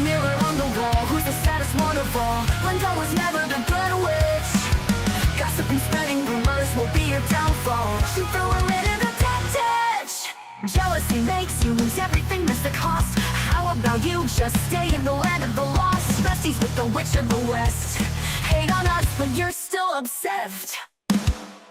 mirror on the wall, who's the saddest one of all? Linda was never the good witch. Gossiping, spreading rumors will be your downfall. She threw her into the dead ditch. Jealousy makes you lose everything, that's the cost. How about you just stay in the land of the lost? Besties with the witch of the west. Hate on us, but you're still obsessed.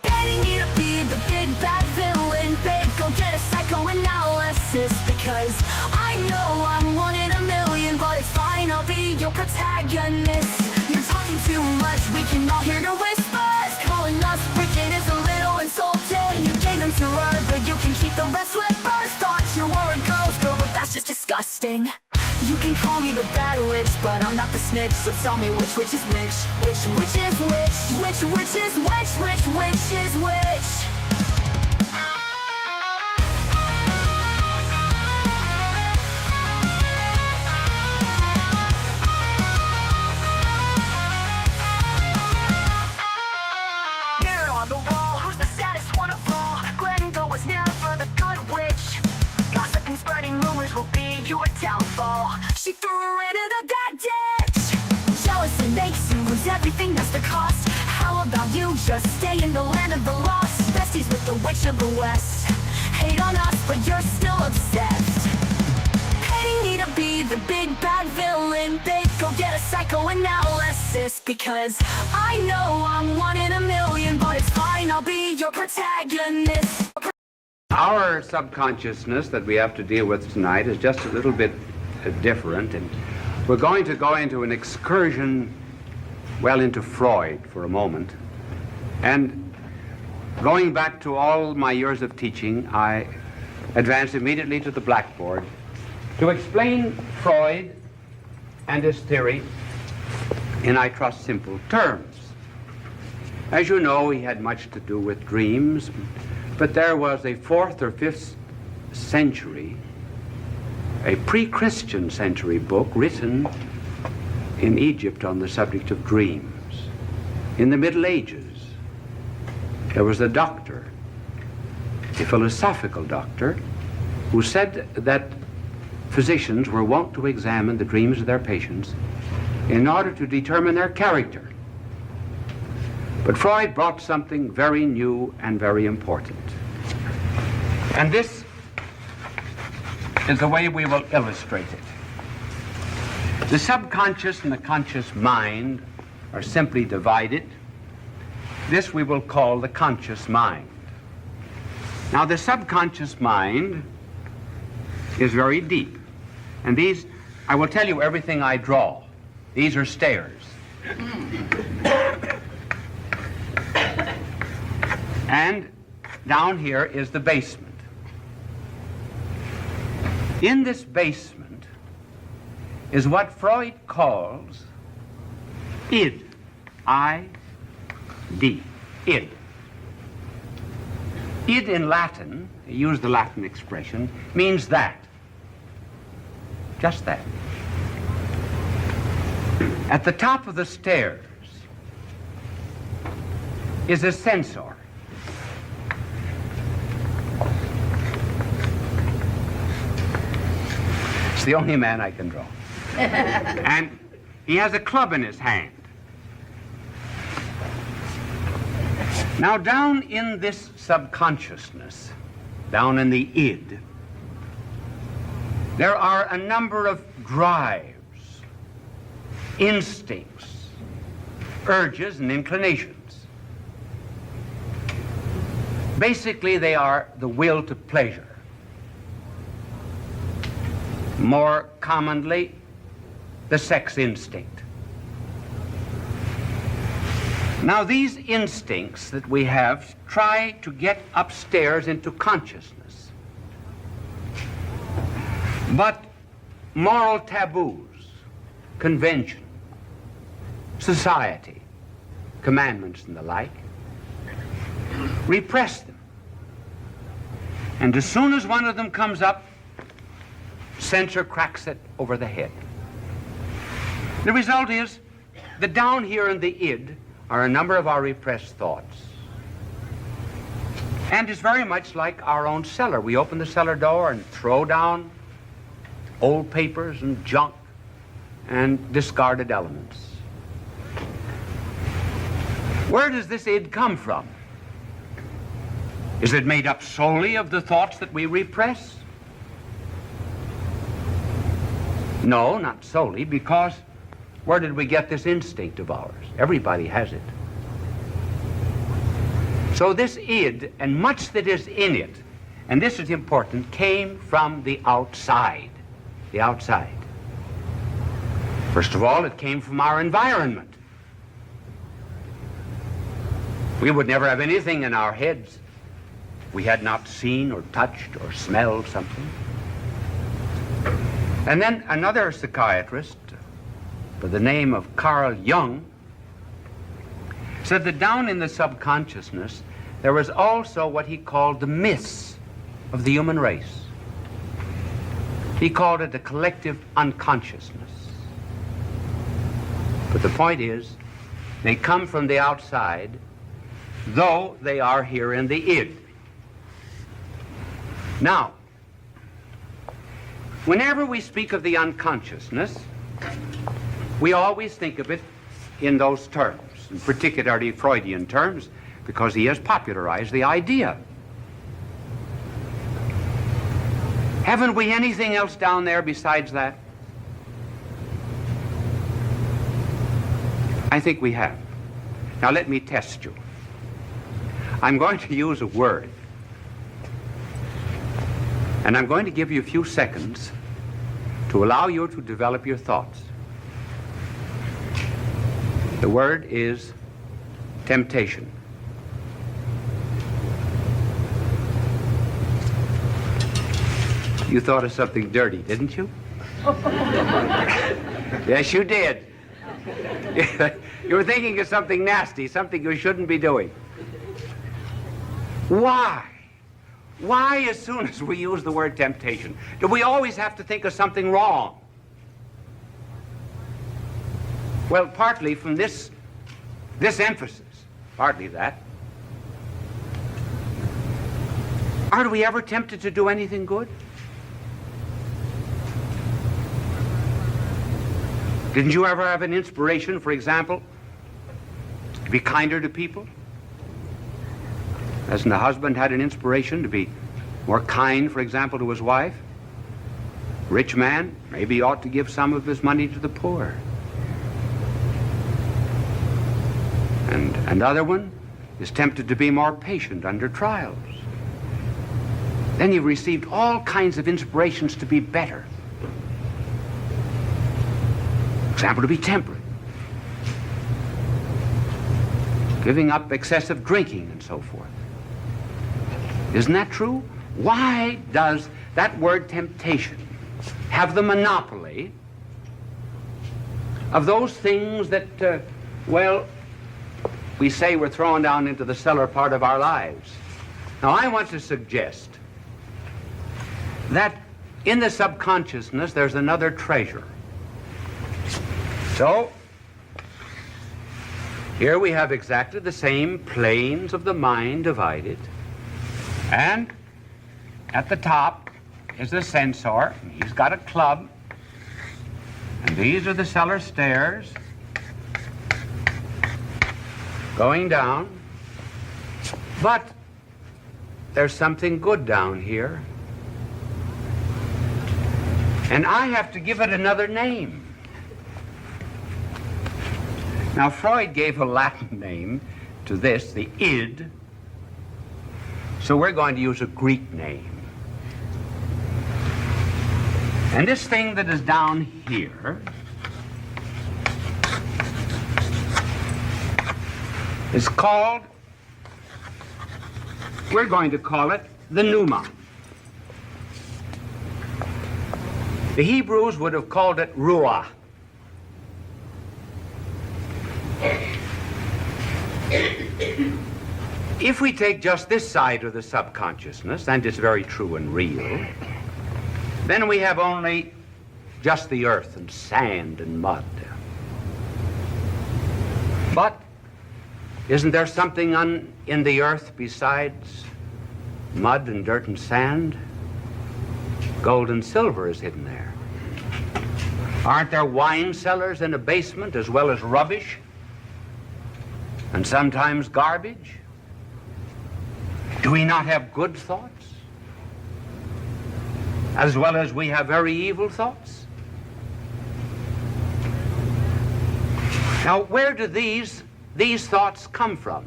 Getting me to be the big bad villain, babe, go get a psychoanalysis. Because I know I'm one in a million, but it's fine, I'll be your protagonist. You're talking too much, we can all hear your whispers. Calling us wicked is a little insulting. You gave them to her, but you can keep the rest with birds. Thought you were a girl's girl, but that's just disgusting. You can call me the bad witch, but I'm not the snitch. So tell me which is which? Which is which? Which is which is which? Mirror on the wall, who's the saddest one of all? Glenda was never the good witch. Gossip and spreading rumors will be your downfall. She threw her into the dead ditch. Jealousy makes you lose everything, that's the cost. How about you just stay in the land of the lost? Besties with the witch of the west. Hate on us, but you're still obsessed. Hating me to be the big bad villain, babe, go get a psychoanalysis. Because I know I'm one in a million, but it's fine, I'll be your protagonist. Our subconsciousness that we have to deal with tonight is just a little bit different, and we're going to go into an excursion, well, into Freud for a moment. And going back to all my years of teaching, I advanced immediately to the blackboard to explain Freud and his theory in, I trust, simple terms. As you know, he had much to do with dreams, but there was a 4th or 5th century, a pre-Christian century book written in Egypt on the subject of dreams. In the Middle Ages, there was a doctor, a philosophical doctor, who said that physicians were wont to examine the dreams of their patients in order to determine their character. But Freud brought something very new and very important. And this is the way we will illustrate it. The subconscious and the conscious mind are simply divided. This we will call the conscious mind. Now, the subconscious mind is very deep. And these, I will tell you everything I draw. These are stairs. And down here is the basement. In this basement is what Freud calls id, I-D, id. Id in Latin, use the Latin expression, means that. Just that. At the top of the stairs is a censor. It's the only man I can draw. And he has a club in his hand. Now, down in this subconsciousness, down in the id, there are a number of drives, instincts, urges, and inclinations. Basically, they are the will to pleasure. More commonly, the sex instinct. Now, these instincts that we have try to get upstairs into consciousness. But moral taboos, convention, society, commandments and the like, repress them. And as soon as one of them comes up, censor cracks it over the head. The result is that down here in the id are a number of our repressed thoughts. And it's very much like our own cellar. We open the cellar door and throw down old papers and junk and discarded elements. Where does this id come from? Is it made up solely of the thoughts that we repress? No, not solely, because where did we get this instinct of ours? Everybody has it. So this id, and much that is in it, and this is important, came from the outside. The outside. First of all, it came from our environment. We would never have anything in our heads we had not seen or touched or smelled something. And then another psychiatrist by the name of Carl Jung said that down in the subconsciousness there was also what he called the myths of the human race. He called it the collective unconsciousness. But the point is, they come from the outside, though they are here in the id. Now, whenever we speak of the unconsciousness, we always think of it in those terms, in particularly Freudian terms, because he has popularized the idea. Haven't we anything else down there besides that? I think we have. Now let me test you. I'm going to use a word, and I'm going to give you a few seconds to allow you to develop your thoughts. The word is temptation. You thought of something dirty, didn't you? Yes, you did. You were thinking of something nasty, something you shouldn't be doing. Why? Why, as soon as we use the word temptation, do we always have to think of something wrong? Well, partly from this emphasis, partly that. Aren't we ever tempted to do anything good? Didn't you ever have an inspiration, for example, to be kinder to people? Hasn't the husband had an inspiration to be more kind, for example, to his wife? Rich man, maybe he ought to give some of his money to the poor. And another one is tempted to be more patient under trials. Then he received all kinds of inspirations to be better. For example, to be temperate, giving up excessive drinking and so forth. Isn't that true? Why does that word temptation have the monopoly of those things that, well, we say we're thrown down into the cellar part of our lives? Now, I want to suggest that in the subconsciousness there's another treasure. So, here we have exactly the same planes of the mind divided, and at the top is the censor. He's got a club, and these are the cellar stairs going down. But there's something good down here, and I have to give it another name. Now, Freud gave a Latin name to this, the id, so we're going to use a Greek name. And this thing that is down here is called, we're going to call it the pneuma. The Hebrews would have called it ruah. If we take just this side of the subconsciousness, and it's very true and real, then we have only just the earth and sand and mud. But isn't there something in the earth besides mud and dirt and sand? Gold and silver is hidden there. Aren't there wine cellars in a basement as well as rubbish? And sometimes garbage? Do we not have good thoughts? As well as we have very evil thoughts? Now, where do these thoughts come from?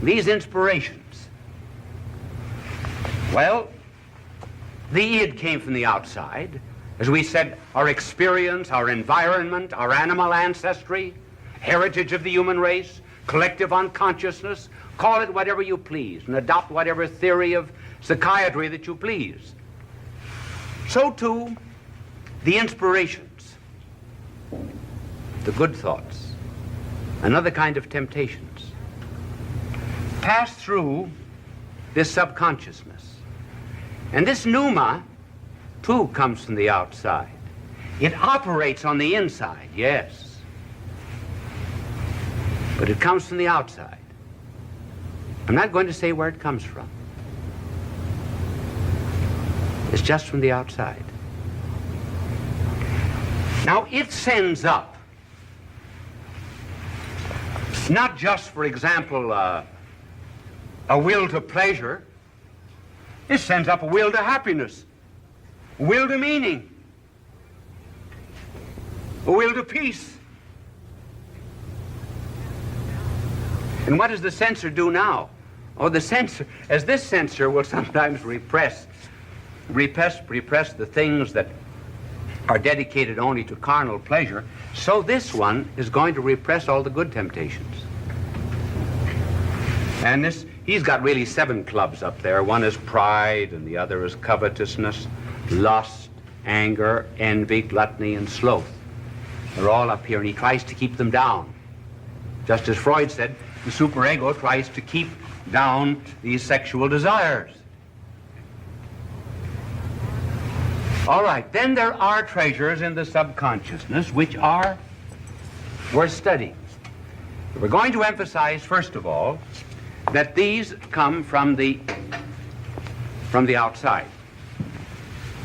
These inspirations? Well, the id came from the outside. As we said, our experience, our environment, our animal ancestry, heritage of the human race, collective unconsciousness, call it whatever you please, and adopt whatever theory of psychiatry that you please. So too, the inspirations, the good thoughts, another kind of temptations, pass through this subconsciousness. And this pneuma, too, comes from the outside. It operates on the inside, yes, but it comes from the outside. I'm not going to say where it comes from. It's just from the outside. Now, it sends up, not just, for example, a will to pleasure. It sends up a will to happiness, a will to meaning, a will to peace. And what does the censor do now? Oh, the censor, as this censor will sometimes repress the things that are dedicated only to carnal pleasure, so this one is going to repress all the good temptations. And he's got really 7 clubs up there. One is pride, and the other is covetousness, lust, anger, envy, gluttony, and sloth. They're all up here, and he tries to keep them down. Just as Freud said, the superego tries to keep down these sexual desires. All right, then there are treasures in the subconsciousness which are worth studying. We're going to emphasize, first of all, that these come from the outside.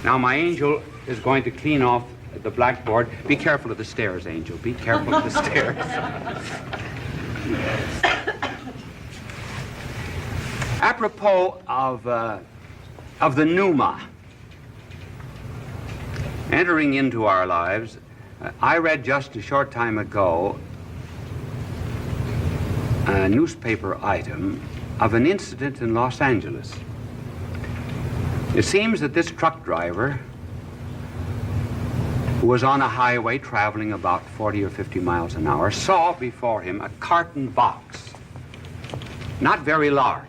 Now, my angel is going to clean off the blackboard. Be careful of the stairs, Angel. Be careful of the stairs. Apropos of the pneuma entering into our lives, I read just a short time ago a newspaper item of an incident in Los Angeles. It seems that this truck driver, who was on a highway traveling about 40 or 50 miles an hour, saw before him a carton box, not very large.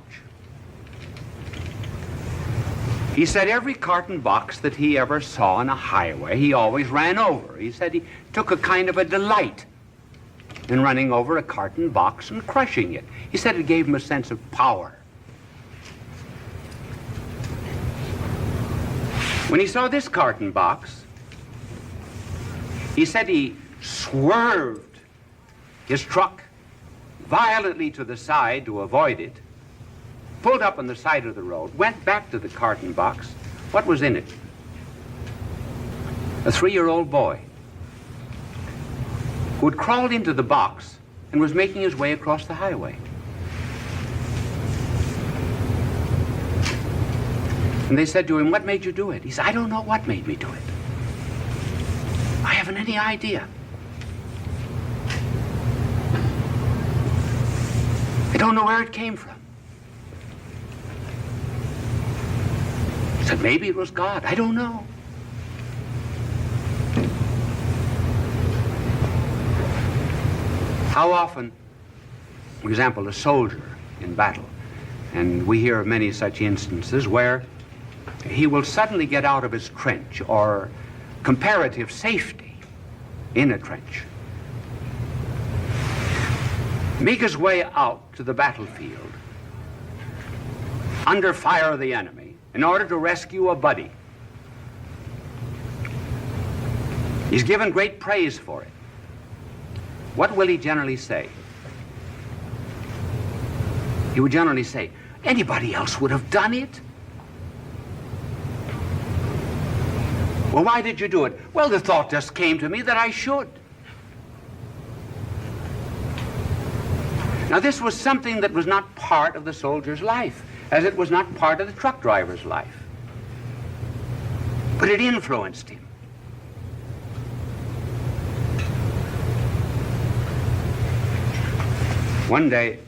He said every carton box that he ever saw on a highway, he always ran over. He said he took a kind of a delight in running over a carton box and crushing it. He said it gave him a sense of power. When he saw this carton box, he said he swerved his truck violently to the side to avoid it, pulled up on the side of the road, went back to the carton box. What was in it? A 3-year-old boy who had crawled into the box and was making his way across the highway. And they said to him, "What made you do it?" He said, "I don't know what made me do it. I haven't any idea. I don't know where it came from." He said, "Maybe it was God. I don't know." How often, for example, a soldier in battle, and we hear of many such instances where he will suddenly get out of his trench or comparative safety in a trench, make his way out to the battlefield under fire of the enemy in order to rescue a buddy. He's given great praise for it. What will he generally say? He would generally say, "Anybody else would have done it." Well, why did you do it? Well, the thought just came to me that I should. Now, this was something that was not part of the soldier's life, as it was not part of the truck driver's life. But it influenced him. One day,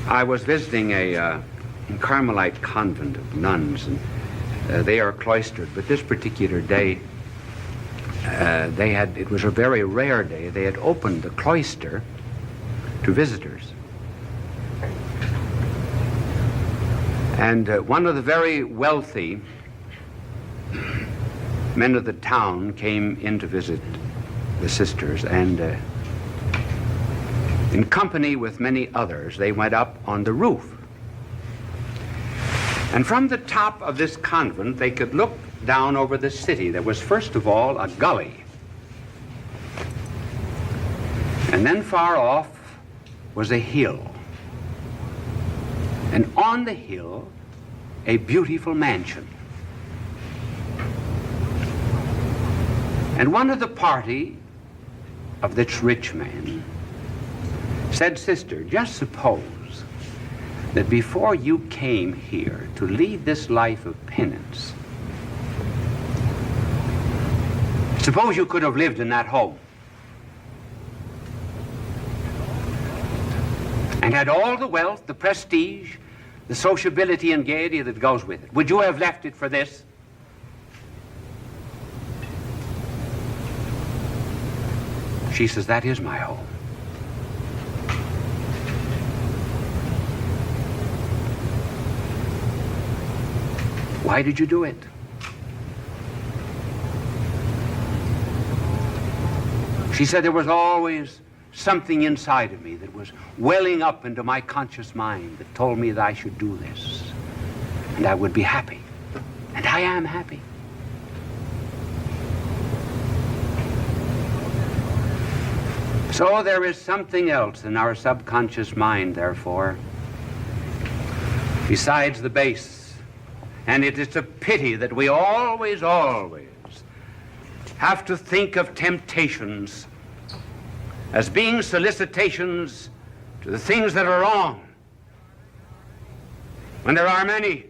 I was visiting a Carmelite convent of nuns, and they are cloistered. But this particular day, it was a very rare day. They had opened the cloister to visitors. And one of the very wealthy men of the town came in to visit the sisters, and in company with many others, they went up on the roof. And from the top of this convent, they could look down over the city. There was, first of all, a gully. And then far off was a hill. And on the hill, a beautiful mansion. And one of the party of this rich man said, "Sister, just suppose that before you came here to lead this life of penance, suppose you could have lived in that home and had all the wealth, the prestige, the sociability and gaiety that goes with it. Would you have left it for this?" She says, "That is my home." Why did you do it? She said, "There was always something inside of me that was welling up into my conscious mind that told me that I should do this, and I would be happy. And I am happy." So there is something else in our subconscious mind, therefore, besides the base. And it is a pity that we always have to think of temptations as being solicitations to the things that are wrong, when there are many,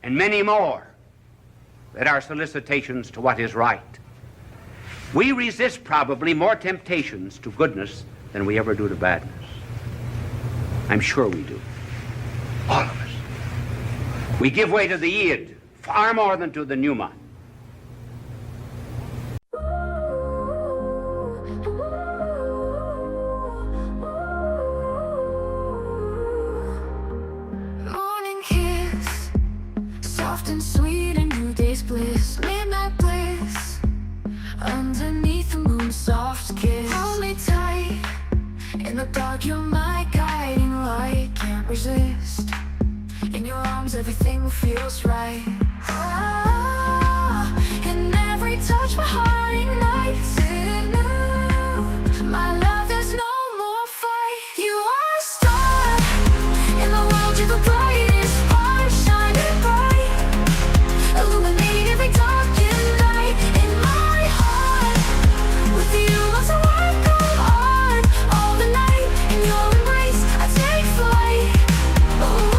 and many more, that are solicitations to what is right. We resist probably more temptations to goodness than we ever do to badness. I'm sure we do. All of us. We give way to the id far more than to the pneuma. Morning kiss, soft and sweet, a new day's bliss. Midnight bliss, underneath the moon, soft kiss. Hold me tight, in the dark you're my guiding light. Can't resist, in your arms everything feels right. Ah, in every touch my heart ignites anew. My love, there's no more fight. You are a star in the world, you're the brightest spark, shining bright, illuminating every darkened night. In my heart, with you loves the world go on all the night. In your embrace I take flight. Ooh.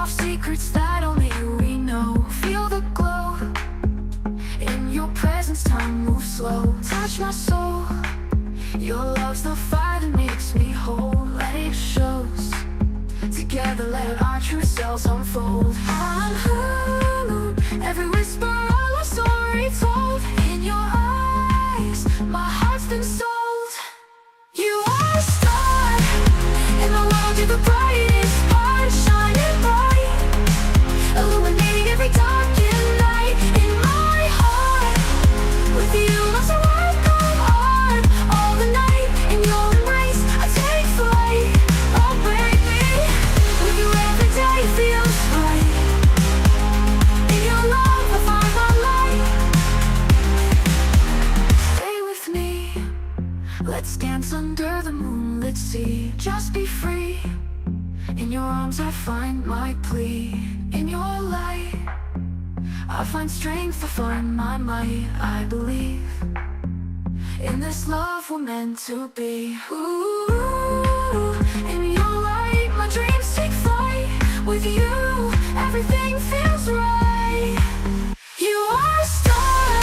Secrets that only we know. Feel the glow in your presence, time moves slow. Touch my soul, your love's the fire that makes me whole. Let it shows, together let our true selves unfold. I'm hung, every whisper all our story told. In your eyes, my heart's been sold. You are a star in the world, you're the brightest spark, shining bright, illuminating every darkened night. In my heart, with you loves the world go on all the night. In your embrace I take flight. Oh baby, with you every day feels right. In your love I find Let's dance under the moonlit sea. Just be free. In your arms I find my plea. In your light I find strength, I find my might. I believe in this love we're meant to be. Ooh, in your light my dreams take flight. With you everything feels right. You are a star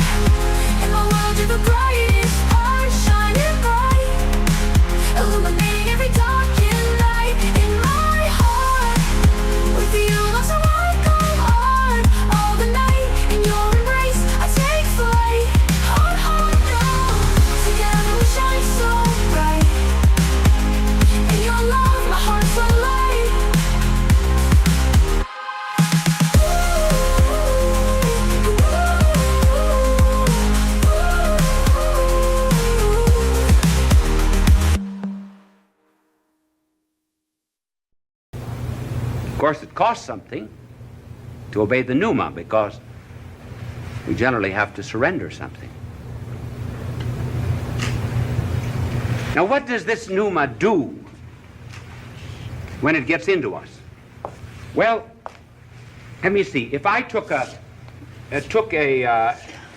in my world, you're the brightest part, shining bright, illuminating every darkened night. In my heart, with you love's a wide go hard. All the night in your embrace I take flight. Heart, heart, now together we shine so bright. In your love my heart's alight. Of course, it costs something to obey the pneuma, because we generally have to surrender something. Now, what does this pneuma do when it gets into us? Well, let me see. If I took a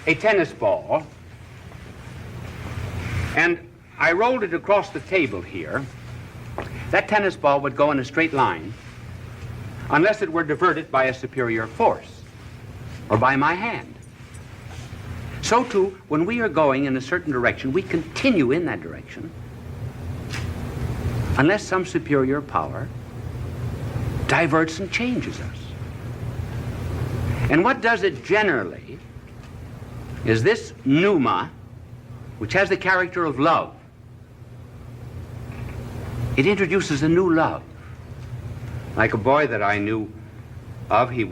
tennis ball and I rolled it across the table here, that tennis ball would go in a straight line unless it were diverted by a superior force or by my hand. So too, when we are going in a certain direction, we continue in that direction unless some superior power diverts and changes us. And what does it generally is this pneuma, which has the character of love. It introduces a new love. Like a boy that I knew of, he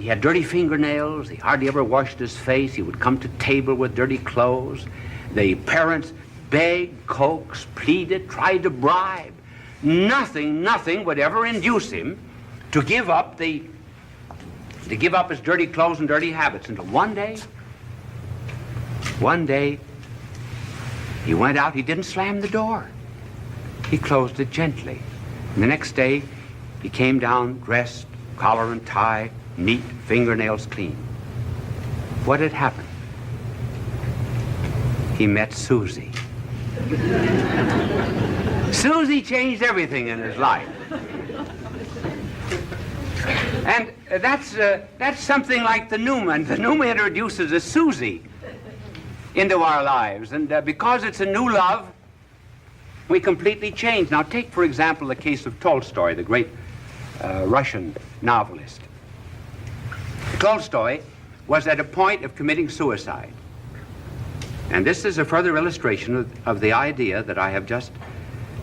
had dirty fingernails, he hardly ever washed his face, he would come to table with dirty clothes. The parents begged, coaxed, pleaded, tried to bribe. Nothing would ever induce him to give up his dirty clothes and dirty habits, until one day, he went out, he didn't slam the door. He closed it gently. And the next day, he came down dressed, collar and tie, neat, fingernails clean. What had happened? He met Susie. Susie changed everything in his life. And that's something like the pneuma. And the pneuma introduces a Susie into our lives. And because it's a new love, we completely change. Now take, for example, the case of Tolstoy, the great Russian novelist. Tolstoy was at a point of committing suicide. And this is a further illustration of the idea that I have just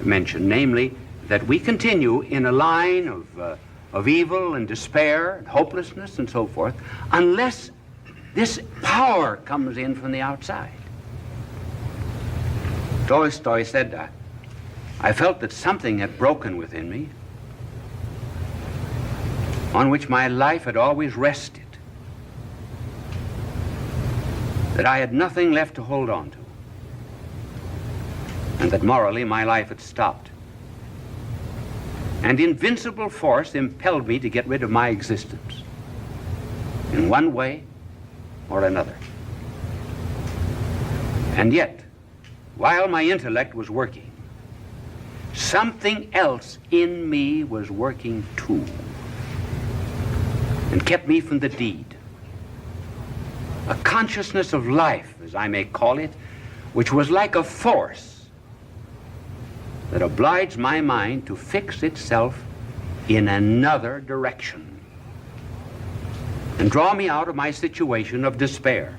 mentioned, namely that we continue in a line of evil and despair and hopelessness and so forth, unless this power comes in from the outside. Tolstoy said, I felt that something had broken within me on which my life had always rested, that I had nothing left to hold on to, and that morally my life had stopped. And invincible force impelled me to get rid of my existence in one way or another. And yet, while my intellect was working, something else in me was working too, and kept me from the deed. A consciousness of life, as I may call it, which was like a force that obliged my mind to fix itself in another direction and draw me out of my situation of despair.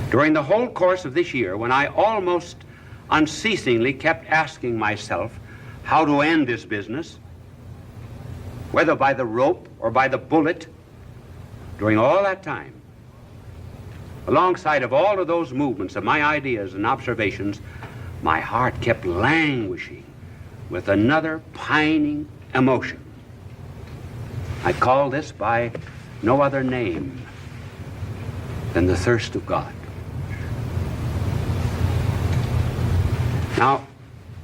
During the whole course of this year, when I almost unceasingly kept asking myself how to end this business, whether by the rope or by the bullet, during all that time, alongside of all of those movements of my ideas and observations, my heart kept languishing with another pining emotion. I call this by no other name than the thirst of God. Now,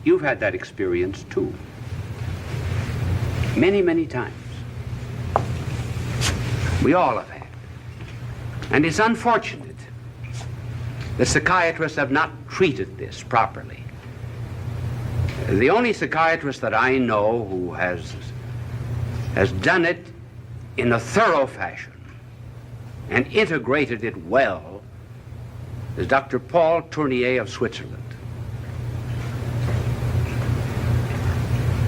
you've had that experience too. Many, many times. We all have had. And it's unfortunate that psychiatrists have not treated this properly. The only psychiatrist that I know who has done it in a thorough fashion and integrated it well is Dr. Paul Tournier of Switzerland.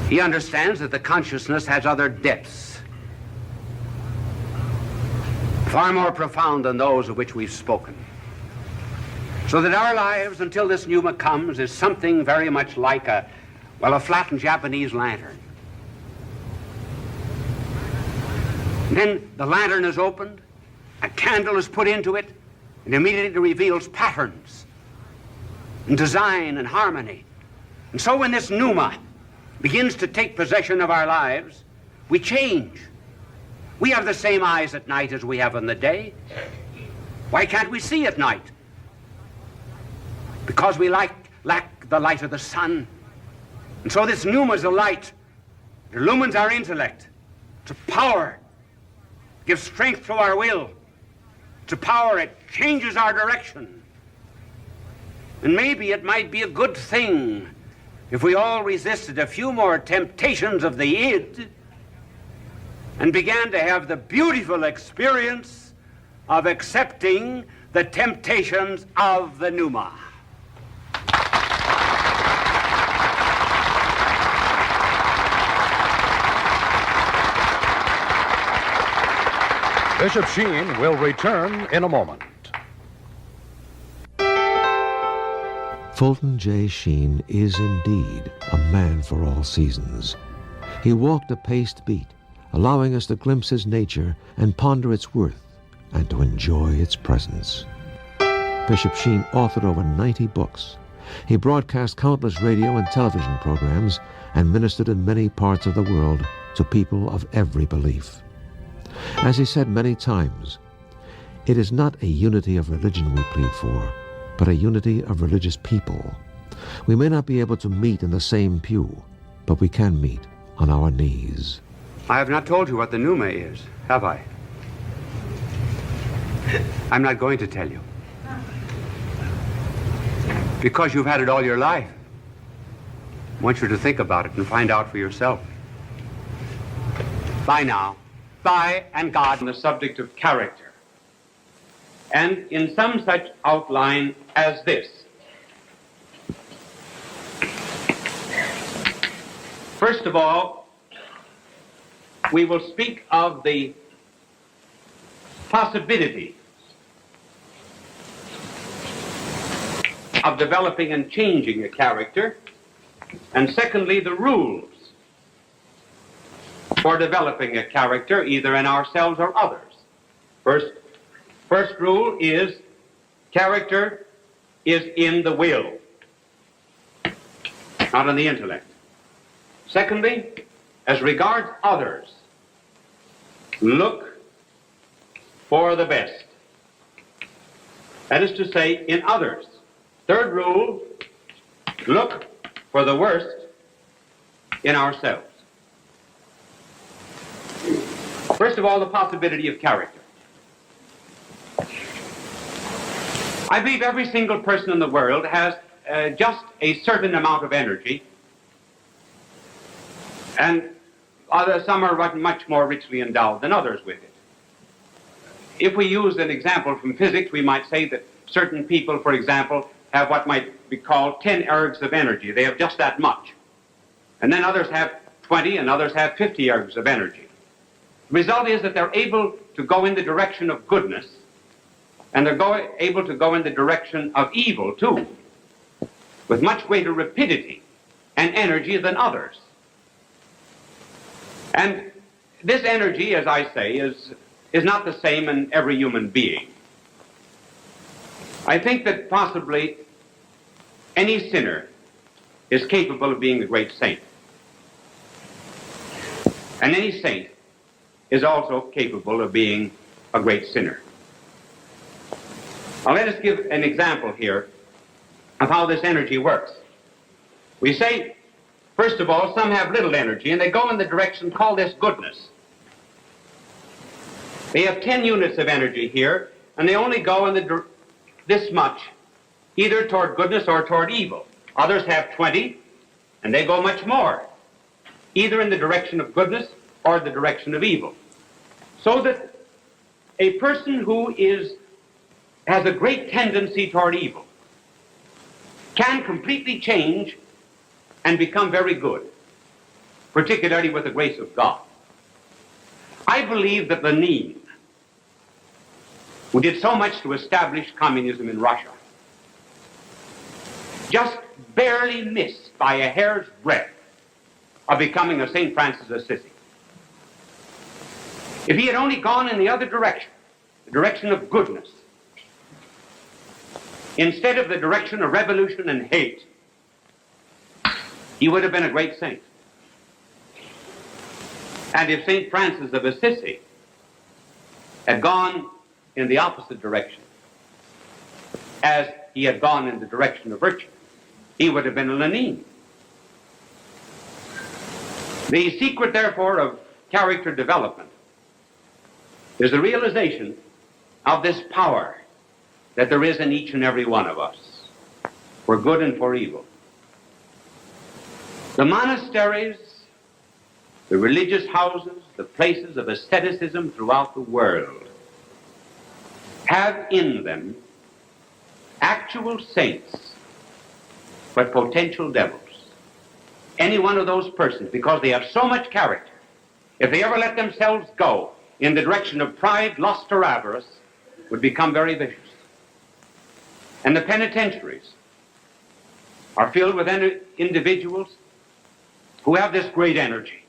He understands that the consciousness has other depths, far more profound than those of which we've spoken. So that our lives, until this pneuma comes, is something very much like a flattened Japanese lantern. And then the lantern is opened, a candle is put into it, and immediately reveals patterns and design and harmony. And so when this pneuma begins to take possession of our lives, we change. We have the same eyes at night as we have in the day. Why can't we see at night? Because we lack the light of the sun. And so this pneuma is a light. It illumines our intellect. It's a power. It gives strength to our will. It's a power. It changes our direction. And maybe it might be a good thing if we all resisted a few more temptations of the id and began to have the beautiful experience of accepting the temptations of the pneuma. Bishop Sheen will return in a moment. Fulton J. Sheen is indeed a man for all seasons. He walked a paced beat, allowing us to glimpse his nature and ponder its worth and to enjoy its presence. Bishop Sheen authored over 90 books. He broadcast countless radio and television programs and ministered in many parts of the world to people of every belief. As he said many times, it is not a unity of religion we plead for, but a unity of religious people. We may not be able to meet in the same pew, but we can meet on our knees. I have not told you what the pneuma is, have I? I'm not going to tell you. Because you've had it all your life. I want you to think about it and find out for yourself. Bye now. Bye and God on the subject of character. And in some such outline as this. First of all, we will speak of the possibility of developing and changing a character, and secondly, the rules for developing a character, either in ourselves or others. First rule is character is in the will, not in the intellect. Secondly, as regards others, look for the best. That is to say, in others. Third rule, look for the worst in ourselves. First of all, the possibility of character. I believe every single person in the world has just a certain amount of energy, and some are much more richly endowed than others with it. If we use an example from physics, we might say that certain people, for example, have what might be called 10 ergs of energy. They have just that much. And then others have 20, and others have 50 ergs of energy. The result is that they're able to go in the direction of goodness, and they're able to go in the direction of evil, too, with much greater rapidity and energy than others. And this energy, as I say, is not the same in every human being. I think that possibly any sinner is capable of being a great saint. And any saint is also capable of being a great sinner. Now let us give an example here of how this energy works. We say, first of all, some have little energy, and they go in the direction, call this goodness. They have 10 units of energy here, and they only go in this much, either toward goodness or toward evil. Others have 20, and they go much more, either in the direction of goodness or the direction of evil. So that a person who has a great tendency toward evil can completely change and become very good, particularly with the grace of God. I believe that Lenin, who did so much to establish communism in Russia, just barely missed by a hair's breadth of becoming a St. Francis of Assisi. If he had only gone in the other direction, the direction of goodness, instead of the direction of revolution and hate, he would have been a great saint. And if St. Francis of Assisi had gone in the opposite direction, as he had gone in the direction of virtue, he would have been a Lenin. The secret, therefore, of character development is the realization of this power that there is in each and every one of us, for good and for evil. The monasteries, the religious houses, the places of asceticism throughout the world have in them actual saints, but potential devils. Any one of those persons, because they have so much character, if they ever let themselves go in the direction of pride, lust, or avarice, would become very vicious. And the penitentiaries are filled with individuals who have this great energy.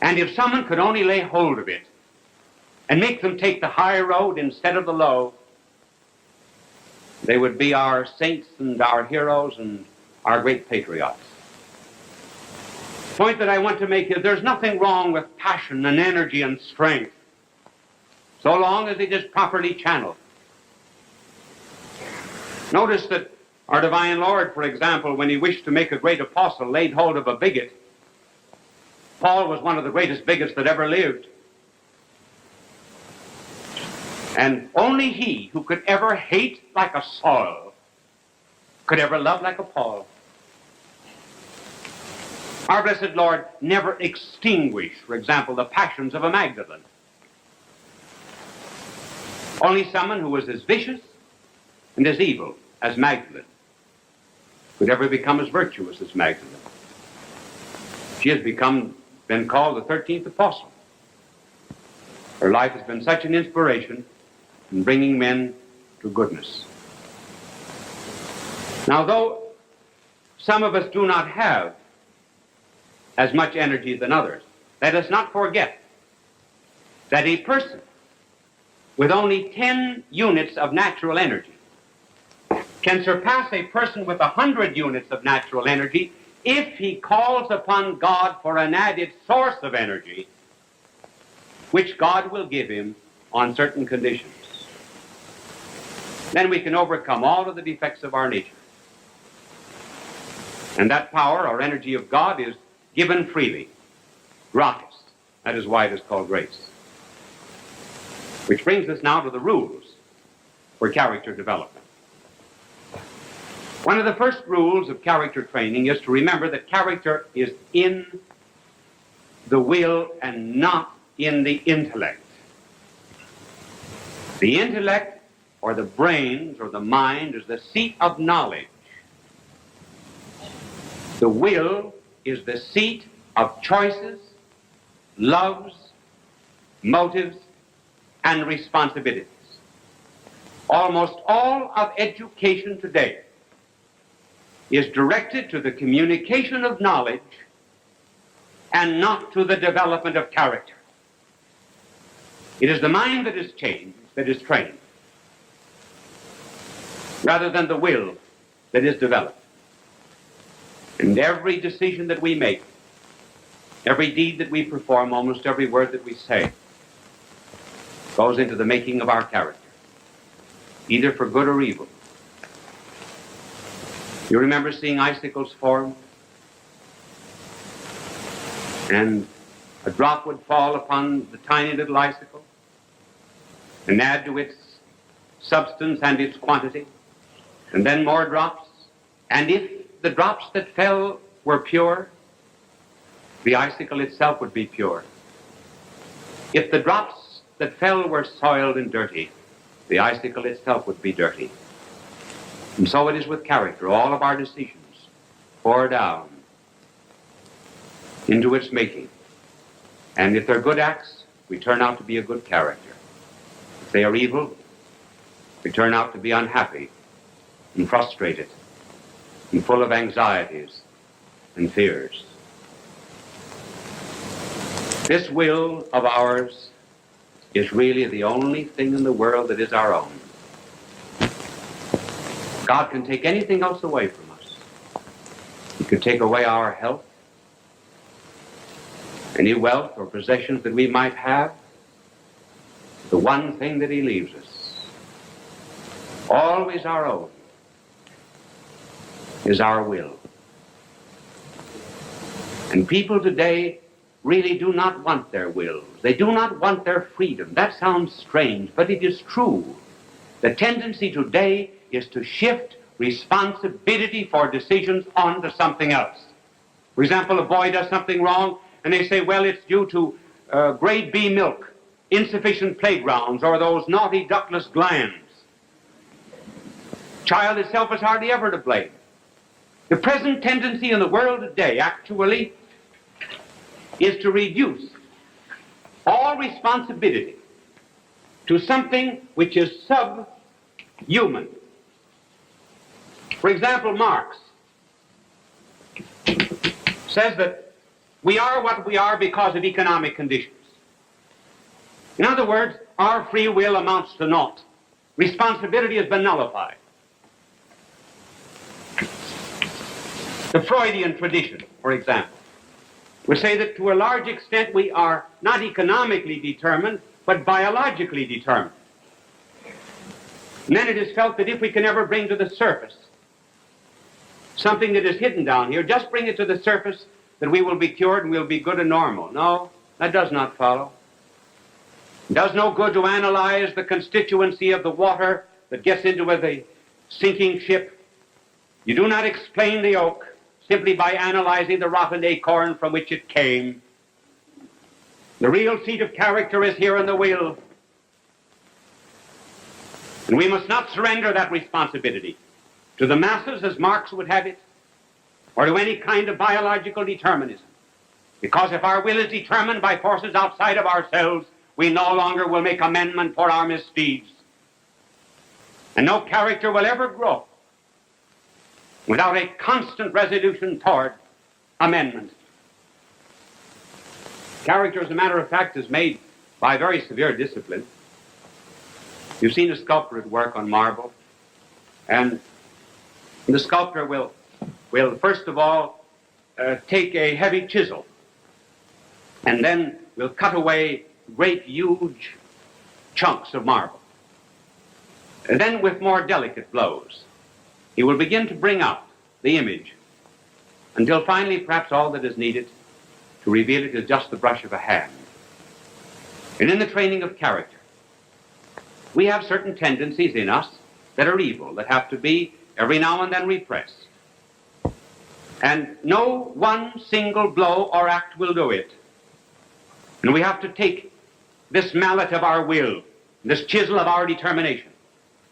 And if someone could only lay hold of it and make them take the high road instead of the low, they would be our saints and our heroes and our great patriots. The point that I want to make is there's nothing wrong with passion and energy and strength, so long as it is properly channeled. Notice that our divine Lord, for example, when he wished to make a great apostle, laid hold of a bigot. Paul was one of the greatest bigots that ever lived. And only he who could ever hate like a Saul could ever love like a Paul. Our blessed Lord never extinguished, for example, the passions of a Magdalene. Only someone who was as vicious and as evil as Magdalene could ever become as virtuous as Magdalene. She has been called the 13th apostle. Her life has been such an inspiration in bringing men to goodness. Now, though some of us do not have as much energy than others, let us not forget that a person with only 10 units of natural energy can surpass a person with 100 units of natural energy if he calls upon God for an added source of energy, which God will give him on certain conditions. Then we can overcome all of the defects of our nature. And that power or energy of God is given freely, gratis. That is why it is called grace. Which brings us now to the rules for character development. One of the first rules of character training is to remember that character is in the will and not in the intellect. The intellect, or the brains, or the mind, is the seat of knowledge. The will is the seat of choices, loves, motives, and responsibilities. Almost all of education today is directed to the communication of knowledge and not to the development of character. It is the mind that is changed, that is trained, rather than the will that is developed. And every decision that we make, every deed that we perform, almost every word that we say, goes into the making of our character, either for good or evil. You remember seeing icicles form? And a drop would fall upon the tiny little icicle and add to its substance and its quantity, and then more drops. And if the drops that fell were pure, the icicle itself would be pure. If the drops that fell were soiled and dirty, the icicle itself would be dirty. And so it is with character. All of our decisions pour down into its making. And if they're good acts, we turn out to be a good character. If they are evil, we turn out to be unhappy and frustrated and full of anxieties and fears. This will of ours is really the only thing in the world that is our own. God can take anything else away from us. He could take away our health, any wealth or possessions that we might have. The one thing that he leaves us, always our own, is our will. And people today really do not want their wills. They do not want their freedom. That sounds strange, but it is true. The tendency today is to shift responsibility for decisions onto something else. For example, a boy does something wrong, and they say, well, it's due to grade B milk, insufficient playgrounds, or those naughty ductless glands. Child itself is hardly ever to blame. The present tendency in the world today, actually, is to reduce all responsibility to something which is subhuman. For example, Marx says that we are what we are because of economic conditions. In other words, our free will amounts to naught. Responsibility has been nullified. The Freudian tradition, for example, would say that to a large extent we are not economically determined, but biologically determined. And then it is felt that if we can ever bring to the surface something that is hidden down here, just bring it to the surface, that we will be cured and we'll be good and normal. No, that does not follow. It does no good to analyze the constituency of the water that gets into a sinking ship. You do not explain the oak simply by analyzing the rotten acorn from which it came. The real seat of character is here in the will. And we must not surrender that responsibility to the masses, as Marx would have it, or to any kind of biological determinism. Because if our will is determined by forces outside of ourselves, we no longer will make amendment for our misdeeds. And no character will ever grow without a constant resolution toward amendment. Character, as a matter of fact, is made by very severe discipline. You've seen a sculptor at work on marble, and the sculptor will first of all take a heavy chisel, and then will cut away great, huge chunks of marble. And then with more delicate blows, he will begin to bring out the image until finally perhaps all that is needed to reveal it is just the brush of a hand. And in the training of character, we have certain tendencies in us that are evil, that have to be every now and then repressed. And no one single blow or act will do it. And we have to take this mallet of our will, this chisel of our determination,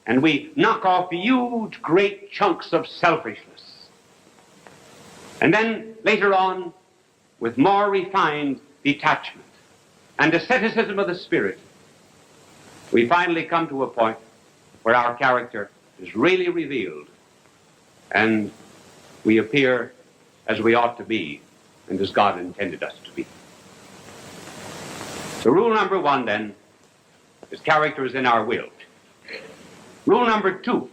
and we knock off huge, great chunks of selfishness. And then later on, with more refined detachment and asceticism of the spirit, we finally come to a point where our character is really revealed and we appear as we ought to be and as God intended us to be. So rule number one, then, is character is in our will. Rule number two